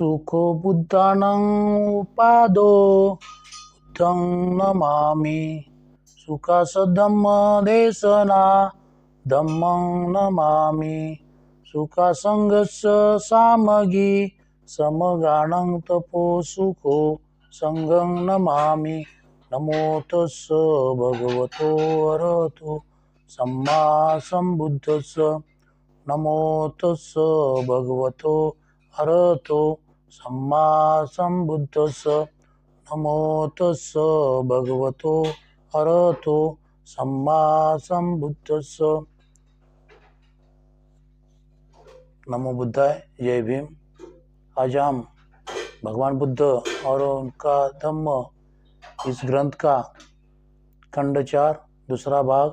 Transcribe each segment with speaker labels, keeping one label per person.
Speaker 1: सुखो बुद्धानं उपादो बुद्धं नमामि। सुखासधम्मदेशना धम्मं नमामि। सुखासङ्गस्य सामगी समगानं तपो सुखो संगं नमामि। नमो तस्स भगवतो अरहतो सम्मा सम्बुद्धस्स। नमो तस्स भगवतो अरहतो सम्मा सम्बुद्धस्स। नमो तस्स भगवतो अरहतो सम्मा सम्बुद्धस्स। नमो बुद्धाय। जय भीम। आज हम भगवान बुद्ध और उनका धम्म इस ग्रंथ का खंड 4 दूसरा भाग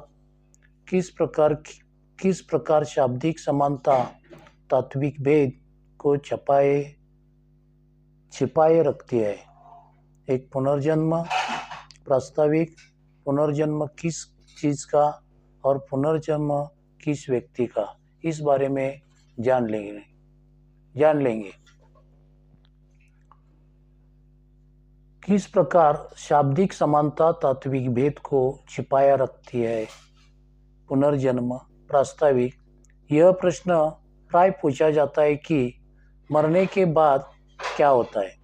Speaker 1: किस प्रकार शाब्दिक समानता तात्विक भेद को छिपाए रखती है। एक पुनर्जन्म, प्रास्ताविक पुनर्जन्म किस चीज का और पुनर्जन्म किस व्यक्ति का, इस बारे में जान लेंगे। किस प्रकार शाब्दिक समानता तात्विक भेद को छिपाया रखती है। पुनर्जन्म, प्रास्ताविक। यह प्रश्न प्राय पूछा जाता है कि मरने के बाद क्या होता है।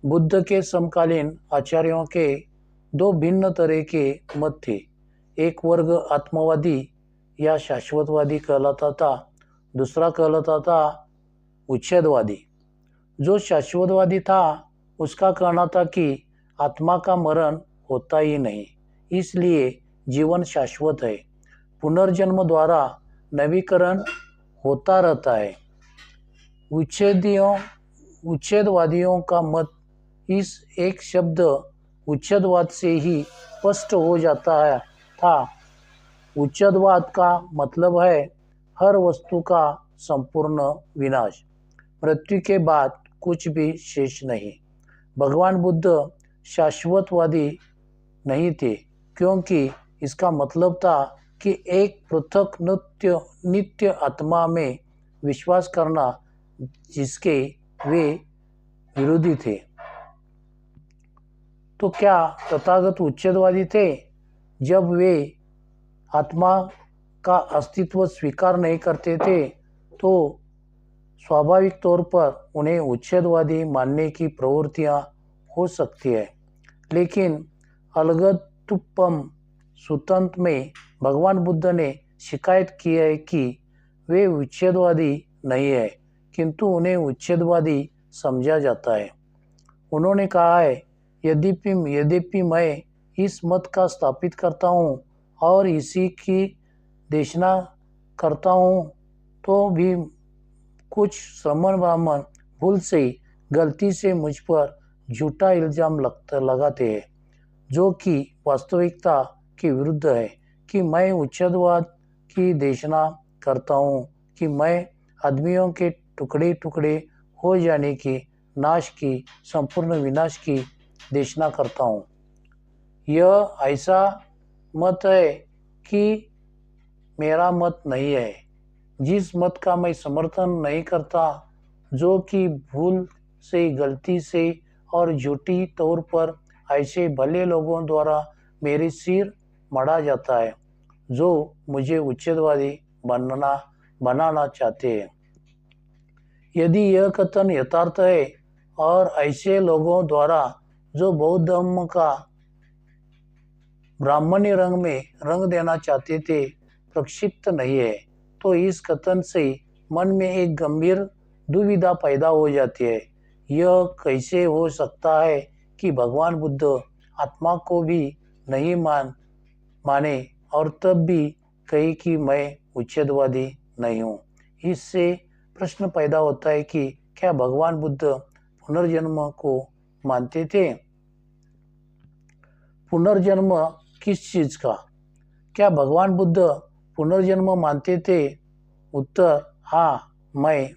Speaker 1: बुद्ध के समकालीन आचार्यों के दो भिन्न तरह के मत थे। एक वर्ग आत्मवादी या शाश्वतवादी कहलाता था, दूसरा कहलाता था उच्छेदवादी। जो शाश्वतवादी था उसका कहना था कि आत्मा का मरण होता ही नहीं, इसलिए जीवन शाश्वत है। पुनर्जन्म द्वारा नवीकरण होता रहता है। उच्छेदवादियों का मत इस एक शब्द उच्छेदवाद से ही स्पष्ट हो जाता था। उच्छेदवाद का मतलब है हर वस्तु का संपूर्ण विनाश, मृत्यु के बाद कुछ भी शेष नहीं। भगवान बुद्ध शाश्वतवादी नहीं थे, क्योंकि इसका मतलब था कि एक पृथक नित्य आत्मा में विश्वास करना, जिसके वे विरोधी थे। तो क्या तथागत उच्छेदवादी थे? जब वे आत्मा का अस्तित्व स्वीकार नहीं करते थे तो स्वाभाविक तौर पर उन्हें उच्छेदवादी मानने की प्रवृत्तियां हो सकती है। लेकिन अलगतुप्पम सुतंत्र में भगवान बुद्ध ने शिकायत की है कि वे उच्छेदवादी नहीं है, किंतु उन्हें उच्छेदवादी समझा जाता है। उन्होंने कहा है, यद्यपि मैं इस मत का स्थापित करता हूँ और इसी की देशना करता हूँ, तो भी कुछ श्रमण ब्राह्मण भूल से गलती से मुझ पर झूठा इल्जाम लगाते हैं, जो कि वास्तविकता के विरुद्ध है, कि मैं उच्छेदवाद की देशना करता हूँ, कि मैं आदमियों के टुकड़े टुकड़े हो जाने की, नाश की, संपूर्ण विनाश की देशना करता हूँ। यह ऐसा मत है कि मेरा मत नहीं है। जिस मत का मैं समर्थन नहीं करता, जो कि भूल से, गलती से और झूठी तौर पर ऐसे भले लोगों द्वारा मेरे सिर मढ़ा जाता है, जो मुझे उच्छेदवादी बनाना चाहते हैं। यदि यह कथन यथार्थ है और ऐसे लोगों द्वारा जो बौद्ध धर्म का ब्राह्मणी रंग में रंग देना चाहते थे प्रक्षिप्त नहीं है, तो इस कथन से मन में एक गंभीर दुविधा पैदा हो जाती है। यह कैसे हो सकता है कि भगवान बुद्ध आत्मा को भी नहीं माने और तब भी कहे कि मैं उच्छेदवादी नहीं हूँ। इससे प्रश्न पैदा होता है कि क्या भगवान बुद्ध पुनर्जन्म को मानते थे? पुनर्जन्म किस चीज का? क्या भगवान बुद्ध पुनर्जन्म मानते थे? उत्तर हाँ, मैं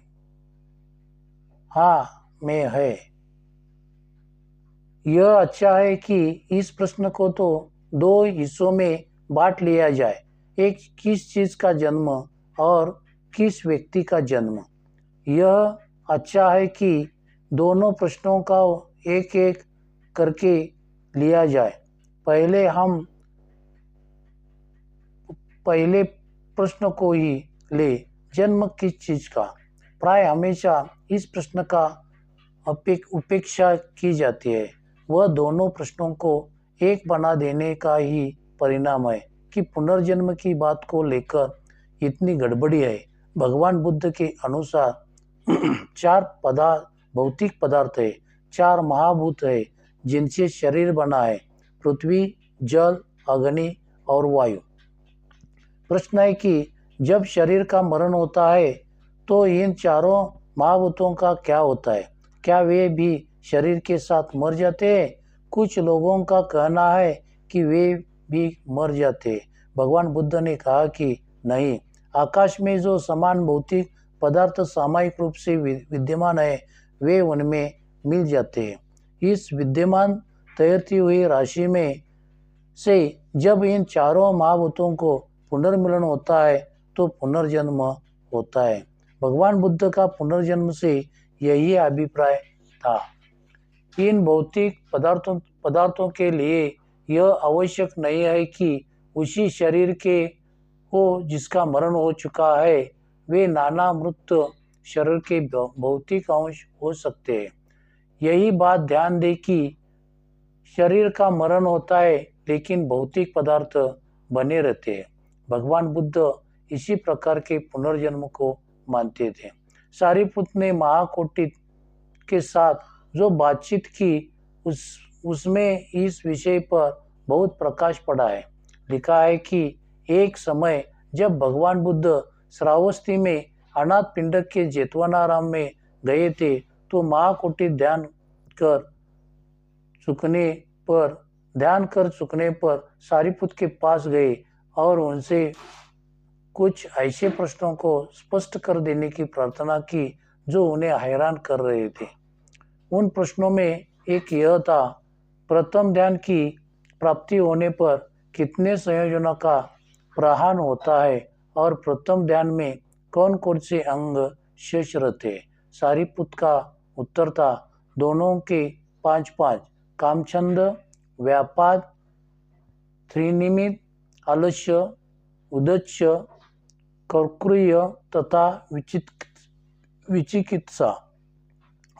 Speaker 1: है। यह अच्छा है कि इस प्रश्न को तो दो हिस्सों में बांट लिया जाए। एक, किस चीज का जन्म और किस व्यक्ति का जन्म। यह अच्छा है कि दोनों प्रश्नों का एक एक करके लिया जाए। पहले प्रश्न को ही ले, जन्म किस चीज का। प्राय हमेशा इस प्रश्न का उपेक्षा की जाती है। वह दोनों प्रश्नों को एक बना देने का ही परिणाम है कि पुनर्जन्म की बात को लेकर इतनी गड़बड़ी है। भगवान बुद्ध के अनुसार भौतिक पदार्थ है, 4 महाभूत है जिनसे शरीर बना है, पृथ्वी, जल, अग्नि और वायु। प्रश्न है कि जब शरीर का मरण होता है तो इन चारों महाभूतों का क्या होता है? क्या वे भी शरीर के साथ मर जाते हैं? कुछ लोगों का कहना है कि वे भी मर जाते हैं। भगवान बुद्ध ने कहा कि नहीं, आकाश में जो समान भौतिक पदार्थ सामयिक रूप से विद्यमान है वे उनमें मिल जाते हैं। इस विद्यमान तैरती हुई राशि में से जब इन चारों महाभूतों को पुनर्मिलन होता है तो पुनर्जन्म होता है। भगवान बुद्ध का पुनर्जन्म से यही अभिप्राय था। इन भौतिक पदार्थों के लिए यह आवश्यक नहीं है कि उसी शरीर के हो जिसका मरण हो चुका है। वे नाना मृत शरीर के भौतिक अंश हो सकते हैं। यही बात ध्यान दे कि शरीर का मरण होता है लेकिन भौतिक पदार्थ बने रहते हैं। भगवान बुद्ध इसी प्रकार के पुनर्जन्म को मानते थे। सारीपुत ने महाकोटित के साथ जो बातचीत की उसमें इस विषय पर बहुत प्रकाश पड़ा है। लिखा है कि एक समय जब भगवान बुद्ध श्रावस्ती में अनाथ पिंडक के जेतवनाराम में गए थे तो महाकोटि ध्यान कर चुकने पर सारीपुत के पास गए और उनसे कुछ ऐसे प्रश्नों को स्पष्ट कर देने की प्रार्थना की जो उन्हें हैरान कर रहे थे। उन प्रश्नों में एक यह था, प्रथम ध्यान की प्राप्ति होने पर कितने संयोजनों का प्रहान होता है और प्रथम ध्यान में कौन कौन से अंग शेष रहते। सारीपुत का उत्तर था, दोनों के 5-5, कामछंद, व्यापाद, त्रिनिमित, आलस्य, उद्देश्य, कर्तृय तथा विचिकित्सा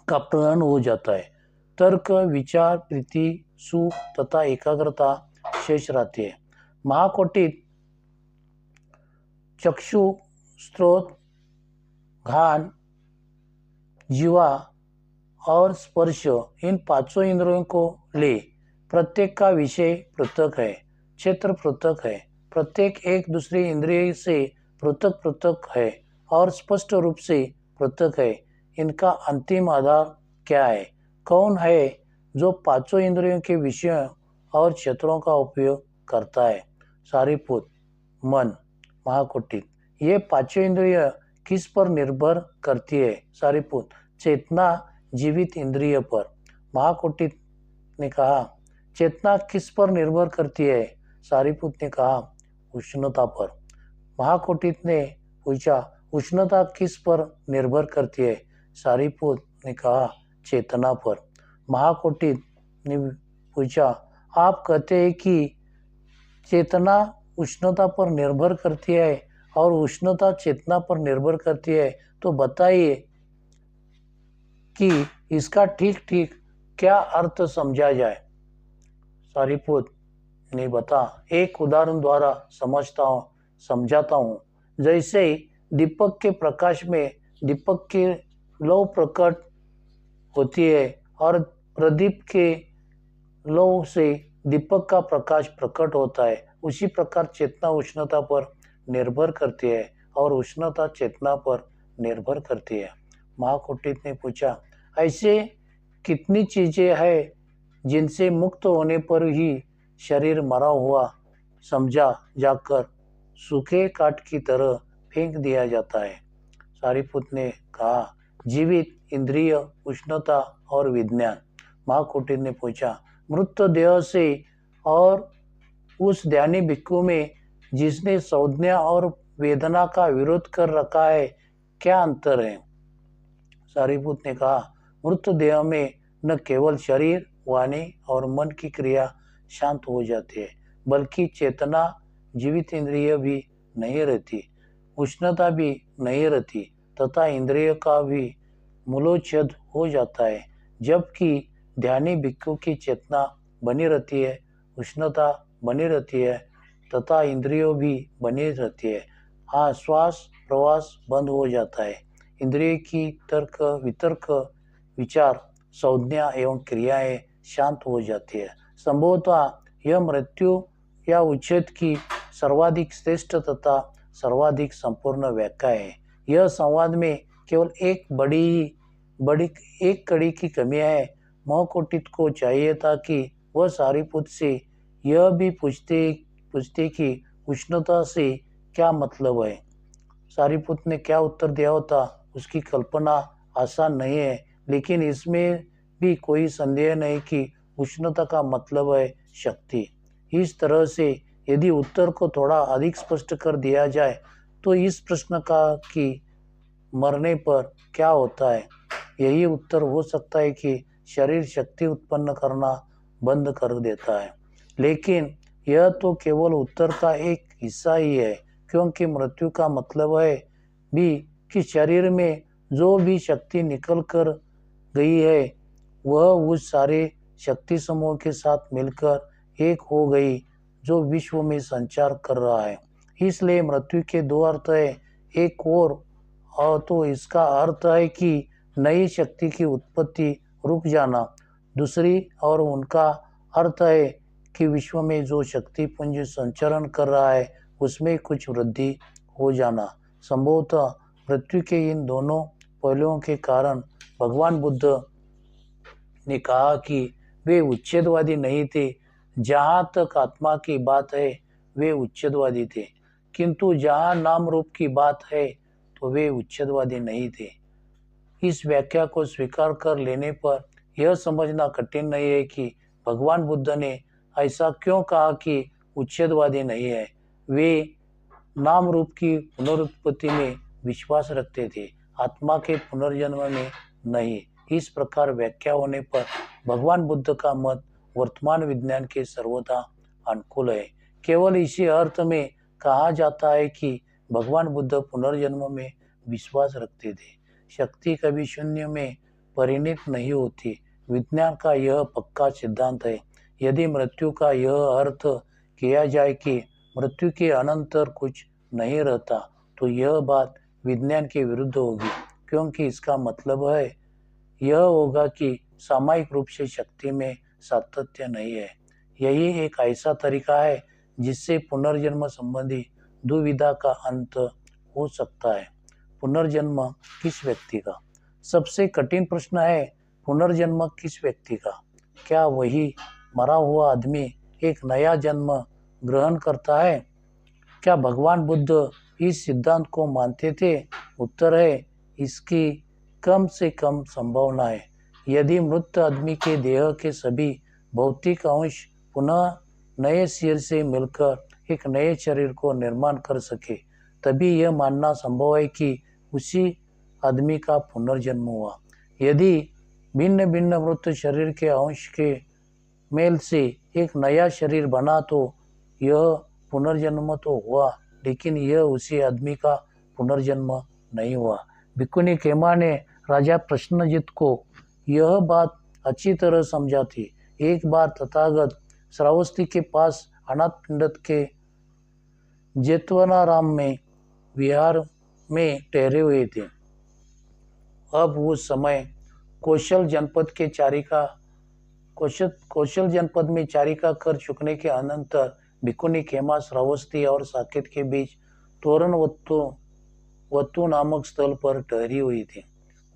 Speaker 1: का प्रहरण हो जाता है। तर्क, विचार, प्रीति, सुख तथा एकाग्रता शेष रहती है। महाकोटित चक्षु, स्रोत, घान, जीवा और स्पर्श, इन 5 इंद्रियों को ले। प्रत्येक का विषय पृथक है, क्षेत्र पृथक है, प्रत्येक एक दूसरे इंद्रिय से पृथक पृथक है और स्पष्ट रूप से पृथक है। इनका अंतिम आधार क्या है? कौन है जो 5 इंद्रियों के विषयों और क्षेत्रों का उपयोग करता है? सारीपुत, मन। महाकोटित, ये 5 इंद्रिय किस पर निर्भर करती है? सारीपुत, चेतना जीवित इंद्रिय पर। महाकोटित ने कहा, चेतना किस पर निर्भर करती है? सारीपुत ने कहा, उष्णता पर। महाकोटित ने पूछा, उष्णता किस पर निर्भर करती है? सारीपुत ने कहा, चेतना पर। महाकोटित ने पूछा, आप कहते हैं कि चेतना उष्णता पर निर्भर करती है और उष्णता चेतना पर निर्भर करती है, तो बताइए कि इसका ठीक ठीक क्या अर्थ समझा जाए? सारीपुत ने बता, एक उदाहरण द्वारा समझाता हूँ। जैसे दीपक के प्रकाश में दीपक की लौ प्रकट होती है और प्रदीप के लौ से दीपक का प्रकाश प्रकट होता है, उसी प्रकार चेतना उष्णता पर निर्भर करती है और उष्णता चेतना पर निर्भर करती है। महाकोटित ने पूछा, ऐसे कितनी चीजें हैं जिनसे मुक्त होने पर ही शरीर मरा हुआ समझा जाकर सूखे काठ की तरह फेंक दिया जाता है? सारीपुत ने कहा, जीवित, इंद्रिय, उष्णता और विज्ञान। महाकोटित ने पूछा, मृत देह से और उस ध्यानी भिक्खु में जिसने संज्ञा और वेदना का विरोध कर रखा है, क्या अंतर है? सारीपुत ने कहा, मृत देह में न केवल शरीर, वाणी और मन की क्रिया शांत हो जाती है, बल्कि चेतना, जीवित इंद्रिय भी नहीं रहती, उष्णता भी नहीं रहती तथा इंद्रिय का भी मूलोच्छेद हो जाता है। जबकि ध्यानी भिक्षु की चेतना बनी रहती है, उष्णता बनी रहती है तथा इंद्रियों भी बनी रहती है। हाँ, श्वास प्रवास बंद हो जाता है। इंद्रिय की तर्क वितर्क विचार संज्ञा एवं क्रियाएं शांत हो जाती है। संभवतः यह मृत्यु या उच्छेद की सर्वाधिक श्रेष्ठ तथा सर्वाधिक संपूर्ण व्याख्या है। यह संवाद में केवल बड़ी एक कड़ी की कमी है। महकुटित को चाहिए था कि वह सारीपुत से यह भी पूछते कि उष्णता से क्या मतलब है। सारीपुत ने क्या उत्तर दिया होता उसकी कल्पना आसान नहीं है, लेकिन इसमें भी कोई संदेह नहीं कि उष्णता का मतलब है शक्ति। इस तरह से यदि उत्तर को थोड़ा अधिक स्पष्ट कर दिया जाए तो इस प्रश्न का कि मरने पर क्या होता है, यही उत्तर हो सकता है कि शरीर शक्ति उत्पन्न करना बंद कर देता है। लेकिन यह तो केवल उत्तर का एक हिस्सा ही है, क्योंकि मृत्यु का मतलब है भी कि शरीर में जो भी शक्ति निकल कर गई है वह उस सारे शक्ति समूह के साथ मिलकर एक हो गई जो विश्व में संचार कर रहा है। इसलिए मृत्यु के दो अर्थ है। एक और तो इसका अर्थ है कि नई शक्ति की उत्पत्ति रुक जाना। दूसरी और उनका अर्थ है कि विश्व में जो शक्ति पुंज संचरण कर रहा है उसमें कुछ वृद्धि हो जाना। संभवतः मृत्यु के इन दोनों पहलुओं के कारण भगवान बुद्ध ने कहा कि वे उच्छेदवादी नहीं थे। जहाँ तक आत्मा की बात है वे उच्छेदवादी थे, किंतु जहाँ नाम रूप की बात है तो वे उच्छेदवादी नहीं थे। इस व्याख्या को स्वीकार कर लेने पर यह समझना कठिन नहीं है कि भगवान बुद्ध ने ऐसा क्यों कहा कि उच्छेदवादी नहीं है। वे नाम रूप की पुनरुत्पत्ति में विश्वास रखते थे, आत्मा के पुनर्जन्म में नहीं। इस प्रकार व्याख्या होने पर भगवान बुद्ध का मत वर्तमान विज्ञान के सर्वथा अनुकूल है। केवल इसी अर्थ में कहा जाता है कि भगवान बुद्ध पुनर्जन्म में विश्वास रखते थे। शक्ति कभी शून्य में परिणित नहीं होती, विज्ञान का यह पक्का सिद्धांत है। यदि मृत्यु का यह अर्थ किया जाए कि मृत्यु के अनंतर कुछ नहीं रहता तो यह बात विज्ञान के विरुद्ध होगी, क्योंकि इसका मतलब है यह होगा कि सामायिक रूप से शक्ति में सातत्य नहीं है। यही एक ऐसा तरीका है जिससे पुनर्जन्म संबंधी दुविधा का अंत हो सकता है। पुनर्जन्म किस व्यक्ति का? सबसे कठिन प्रश्न है, पुनर्जन्म किस व्यक्ति का? क्या वही मरा हुआ आदमी एक नया जन्म ग्रहण करता है? क्या भगवान बुद्ध इस सिद्धांत को मानते थे? उत्तर है इसकी कम से कम संभावना है। यदि मृत आदमी के देह के सभी भौतिक अंश पुनः नए सिर से मिलकर एक नए शरीर को निर्माण कर सके, तभी यह मानना संभव है कि उसी आदमी का पुनर्जन्म हुआ। यदि भिन्न भिन्न मृत शरीर के अंश के मेल से एक नया शरीर बना तो यह पुनर्जन्म तो हुआ, लेकिन यह उसी आदमी का पुनर्जन्म नहीं हुआ। भिक्खुनी खेमा ने राजा प्रश्नजित को यह बात अच्छी तरह समझा थी। एक बार तथागत श्रावस्ती के पास अनाथ पिंडत के जेतवनाराम में विहार में ठहरे हुए थे। अब उस समय कौशल जनपद में चारिका कर चुकने के अनंतर भिक्खुनी खेमा श्रावस्ती और साकेत के बीच तोरणवत्तु नामक स्थल पर ठहरी हुई थी।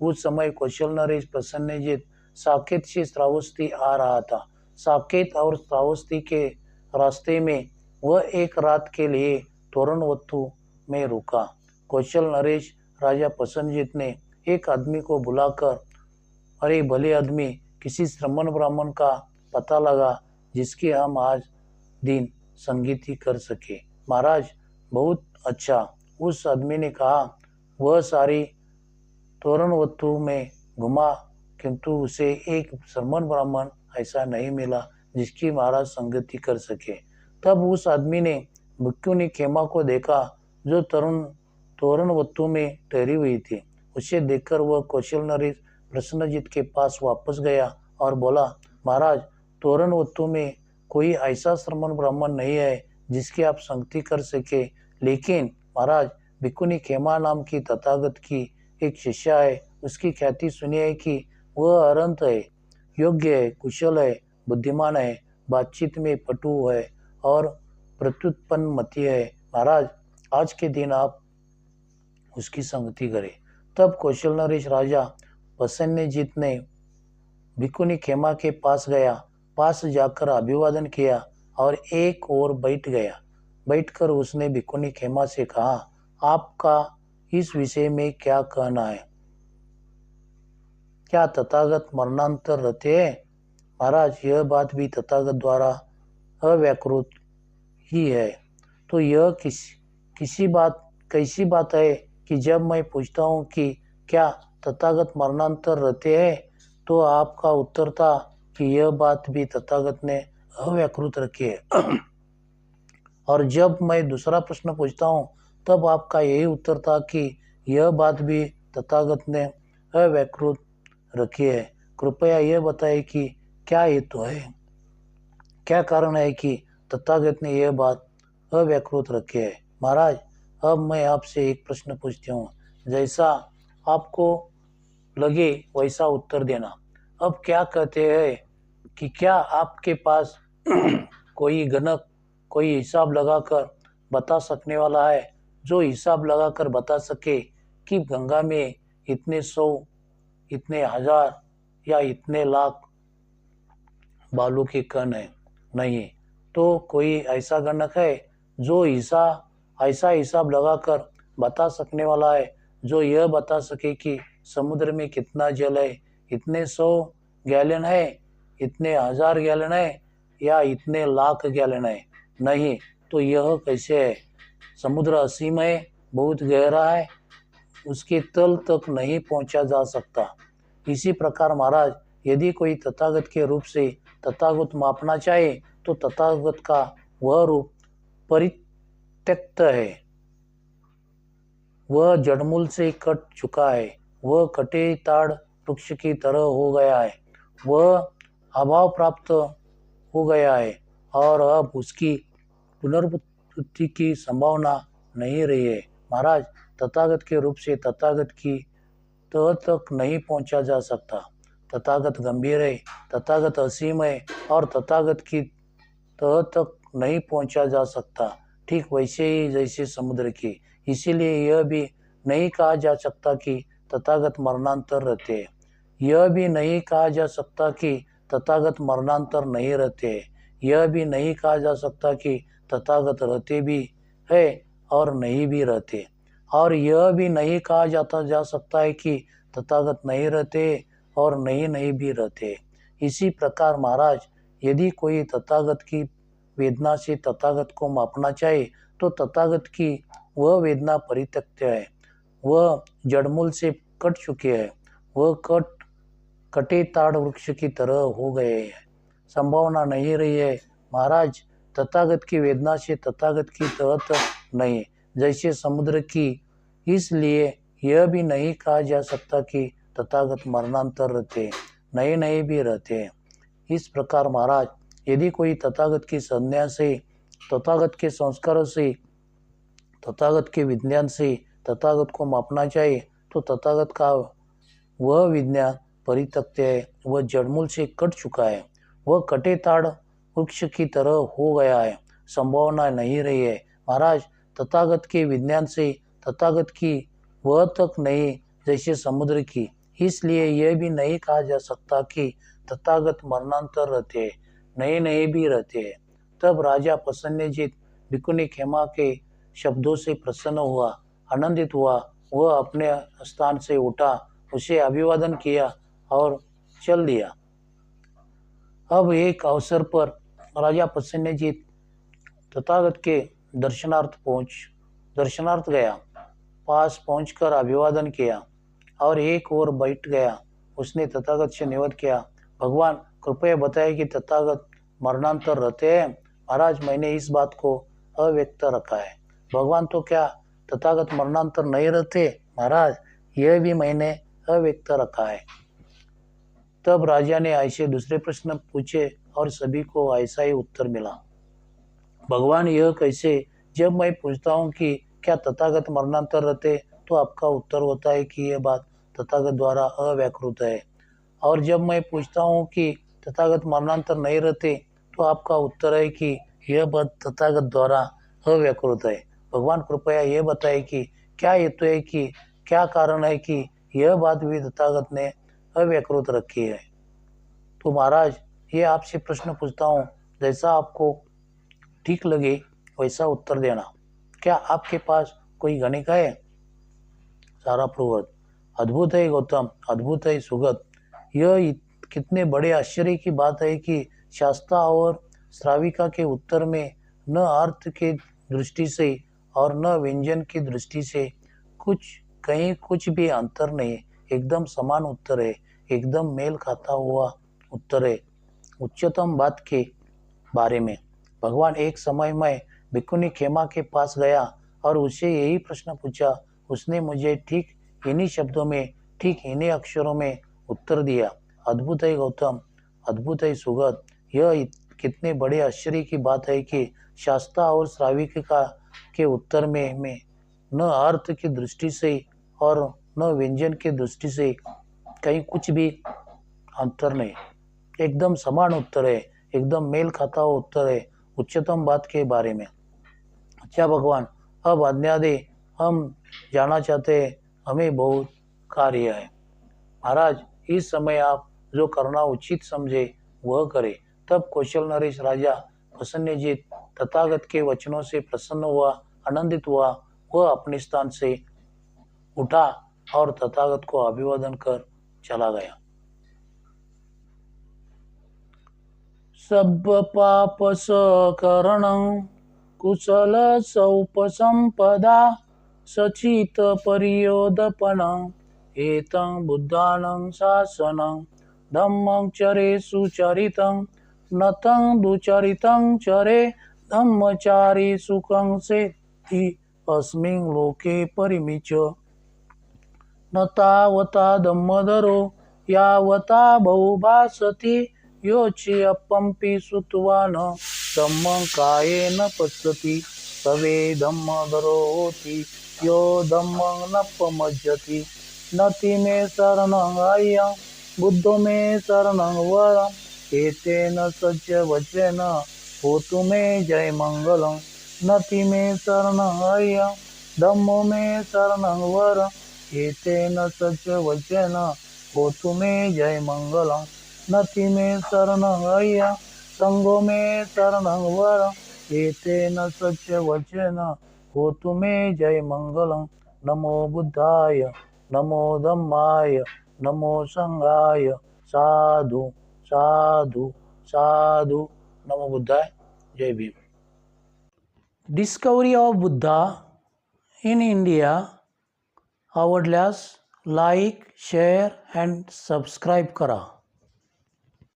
Speaker 1: उस समय कौशल नरेश प्रसन्नजित साकेत से श्रावस्ती आ रहा था। साकेत और श्रावस्ती के रास्ते में वह एक रात के लिए तोरणवत्तु में रुका। कौशल नरेश राजा प्रसन्नजित ने एक आदमी को बुलाकर, अरे भले आदमी, किसी श्रमण ब्राह्मण का पता लगा जिसकी हम आज दिन संगीति कर सके। महाराज, बहुत अच्छा, उस आदमी ने कहा। वह सारी तोरणवत्तु में घुमा किंतु उसे एक श्रमण ब्राह्मण ऐसा नहीं मिला जिसकी महाराज संगति कर सके। तब उस आदमी ने भिक्षुनी खेमा को देखा जो तोरणवत्तु में ठहरी हुई थी। उसे देखकर वह कौशल नरेश प्रसन्नजीत के पास वापस गया और बोला, महाराज, तोरणवत्तु में कोई ऐसा श्रमण ब्राह्मण नहीं है जिसकी आप संगति कर सके, लेकिन महाराज, भिक्षुनी खेमा नाम की तथागत की एक शिष्या है। उसकी ख्याति सुनी है कि वह अरंत है, योग्य है, कुशल है, बुद्धिमान है, बातचीत में पटु है और प्रत्युत्पन्न मति है। महाराज, आज के दिन आप उसकी संगति करें। तब कौशल नरेश राजा प्रसन्नजीत ने भिक्षुनी खेमा के पास गया, पास जाकर अभिवादन किया और एक ओर बैठ गया। बैठकर उसने भिक्षुनी खेमा से कहा, आपका इस विषय में क्या कहना है? क्या तथागत मरणांतर रहते हैं? महाराज, यह बात भी तथागत द्वारा अव्याकृत ही है। तो यह कैसी बात है कि जब मैं पूछता हूँ कि क्या तथागत मरणांतर रहते हैं, तो आपका उत्तर था कि यह बात भी तथागत ने अव्याकृत रखी है। और जब मैं दूसरा प्रश्न पूछता हूँ, तब आपका यही उत्तर था कि यह बात भी तथागत ने अव्याकृत रखी है। कृपया यह बताएं कि क्या हेतु है, क्या कारण है कि तथागत ने यह बात अव्याकृत रखी है? महाराज, अब मैं आपसे एक प्रश्न पूछती हूँ, जैसा आपको लगे वैसा उत्तर देना। अब क्या कहते हैं कि क्या आपके पास कोई गणक, कोई हिसाब लगाकर बता सकने वाला है, जो हिसाब लगाकर बता सके कि गंगा में इतने 100, इतने 1000 या इतने लाख बालू के कण है? नहीं। तो कोई ऐसा गणक है जो ऐसा हिसाब लगाकर बता सकने वाला है, जो यह बता सके कि समुद्र में कितना जल है, इतने 100 गैलन है, इतने 1000 गैलन है या इतने लाख गैलन है? नहीं। तो यह कैसे है? समुद्र असीम है, बहुत गहरा है, उसके तल तक नहीं पहुंचा जा सकता। इसी प्रकार महाराज, यदि कोई तथागत के रूप से तथागत मापना चाहे तो तथागत का वह रूप परित्यक्त है, वह जड़मूल से कट चुका है, वह कटे ताड़ वृक्ष की तरह हो गया है, वह अभाव प्राप्त हो गया है और अब उसकी पुनर्वृत्ति की संभावना नहीं रही है। महाराज, तथागत के रूप से तथागत की तह तक नहीं पहुंचा जा सकता। तथागत गंभीर है, तथागत असीम है और तथागत की तह तक नहीं पहुंचा जा सकता, ठीक वैसे ही जैसे समुद्र की। इसीलिए यह भी नहीं कहा जा सकता कि तथागत मरणांतर रहते हैं। यह भी नहीं कहा जा सकता कि तथागत मरणांतर नहीं रहते। यह भी नहीं कहा जा सकता कि तथागत रहते भी है और नहीं भी रहते। और यह भी नहीं कहा जा सकता है कि तथागत नहीं रहते और नहीं भी रहते। इसी प्रकार महाराज, यदि कोई तथागत की वेदना से तथागत को मापना चाहे तो तथागत की वह वेदना परित्यक्त है, वह जड़मूल से कट चुके हैं, वह कटे ताड़ वृक्ष की तरह हो गए हैं, संभावना नहीं रही है। महाराज, तथागत की वेदना से तथागत की तह तक नहीं, जैसे समुद्र की। इसलिए यह भी नहीं कहा जा सकता कि तथागत मरणांतर रहते, नहीं भी रहते। इस प्रकार महाराज, यदि कोई तथागत की संज्ञा से, तथागत के संस्कारों से, तथागत के विज्ञान से तथागत को मापना चाहे तो तथागत का वह विज्ञान परित्यक्त है, वह जड़मूल से कट चुका है, वह कटे ताड़ वृक्ष की तरह हो गया है, संभावना नहीं रही है। महाराज, तथागत के विज्ञान से तथागत की वह तक नहीं जैसे समुद्र की। इसलिए यह भी नहीं कहा जा सकता कि तथागत मरणांतर रहते, नहीं भी रहते। तब राजा प्रसन्नजीत भिक्षुनी खेमा के शब्दों से प्रसन्न हुआ, आनंदित हुआ। वह अपने स्थान से उठा, उसे अभिवादन किया और चल दिया। अब एक अवसर पर राजा प्रसन्नजीत तथागत के दर्शनार्थ गया, पास पहुंचकर अभिवादन किया और एक ओर बैठ गया। उसने तथागत से निवेदन किया, भगवान कृपया बताएं कि तथागत मरणांतर रहते हैं। महाराज, मैंने इस बात को अव्यक्त रखा है। भगवान, तो क्या तथागत मरणांतर नहीं रहते? महाराज, यह भी मैंने अव्यक्त रखा है। तब राजा ने ऐसे दूसरे प्रश्न पूछे और सभी को ऐसा ही उत्तर मिला। भगवान, यह कैसे? जब मैं पूछता हूँ कि क्या तथागत मरणांतर रहते, तो आपका उत्तर होता है कि यह बात तथागत द्वारा अव्याकृत है, और जब मैं पूछता हूँ कि तथागत मरणांतर नहीं रहते, तो आपका उत्तर है कि यह बात तथागत द्वारा अव्याकृत है। भगवान कृपया यह बताए कि क्या हेतु है, कि क्या कारण है कि यह बात भी तथागत ने अव्याकृत रखी है। तो महाराज, ये आपसे प्रश्न पूछता हूँ, जैसा आपको ठीक लगे वैसा उत्तर देना। क्या आपके पास कोई गणिका है? सारा प्रवत, अद्भुत है गौतम, अद्भुत है सुगत। यह कितने बड़े आश्चर्य की बात है कि शास्ता और श्राविका के उत्तर में न अर्थ के दृष्टि से और न व्यंजन की दृष्टि से कहीं कुछ भी अंतर नहीं, एकदम समान उत्तर है, एकदम मेल खाता हुआ उत्तर है। उच्चतम बात के बारे में भगवान, एक समय मैं भिक्खुनी खेमा के पास गया और उससे यही प्रश्न पूछा। उसने मुझे ठीक इन्हीं शब्दों में, ठीक इन्हीं अक्षरों में उत्तर दिया, अद्भुत है गौतम, अद्भुत है सुगत। यह कितने बड़े आश्चर्य की बात है कि शास्ता और श्राविका के उत्तर में न अर्थ की दृष्टि से और न व्यंजन की दृष्टि से कहीं कुछ भी अंतर नहीं, एकदम समान उत्तर है, एकदम मेल खाता हुआ उत्तर है उच्चतम बात के बारे में। अच्छा भगवान, अब आज्ञा दे, हम जाना चाहते हैं, हमें बहुत कार्य है। महाराज, इस समय आप जो करना उचित समझे वह करे। तब कौशल नरेश राजा प्रसन्नजीत तथागत के वचनों से प्रसन्न हुआ, आनंदित हुआ। वह अपने स्थान से उठा और तथागत को अभिवादन कर चला गया। सब पाप सकरणं कुशल सौपसंपदा सचित परियोदपनं एतं बुद्धानं शासनं धम्मं चरे सुचरितं नतं दुचरितं चरे धम्मचारी सुखं सेति अस्मिन् लोके परिमिच न तावता धम्मधरो यावता बहुभासति योच्यपम्पि श्रुत्वा न धम्मं कायेन पश्यति सवे धम्मधरो होति यो धम्मं न पमज्जति। नति मे शरणं अयं बुद्धो मे शरणं वरम् एतेन सच्च वचेन होतु मे जय मंगलम्। नति मे शरणं अयं धम्मो मे शरणं वरम् एतेन सच्च वचेन होतु मे जय मंगलम्। नति मे शरणं अयं संगो मे शरणं वरम् एतेन सच्च वचेन होतु मे जय मंगलम्। नमो बुद्धाय, नमो धम्माय, नमो संघाय, साधु साधु साधु। नमो बुद्धाय, जय Bhim. Discovery of Buddha in India आवडल्यास लाईक, शेअर अँड सबस्क्राईब करा.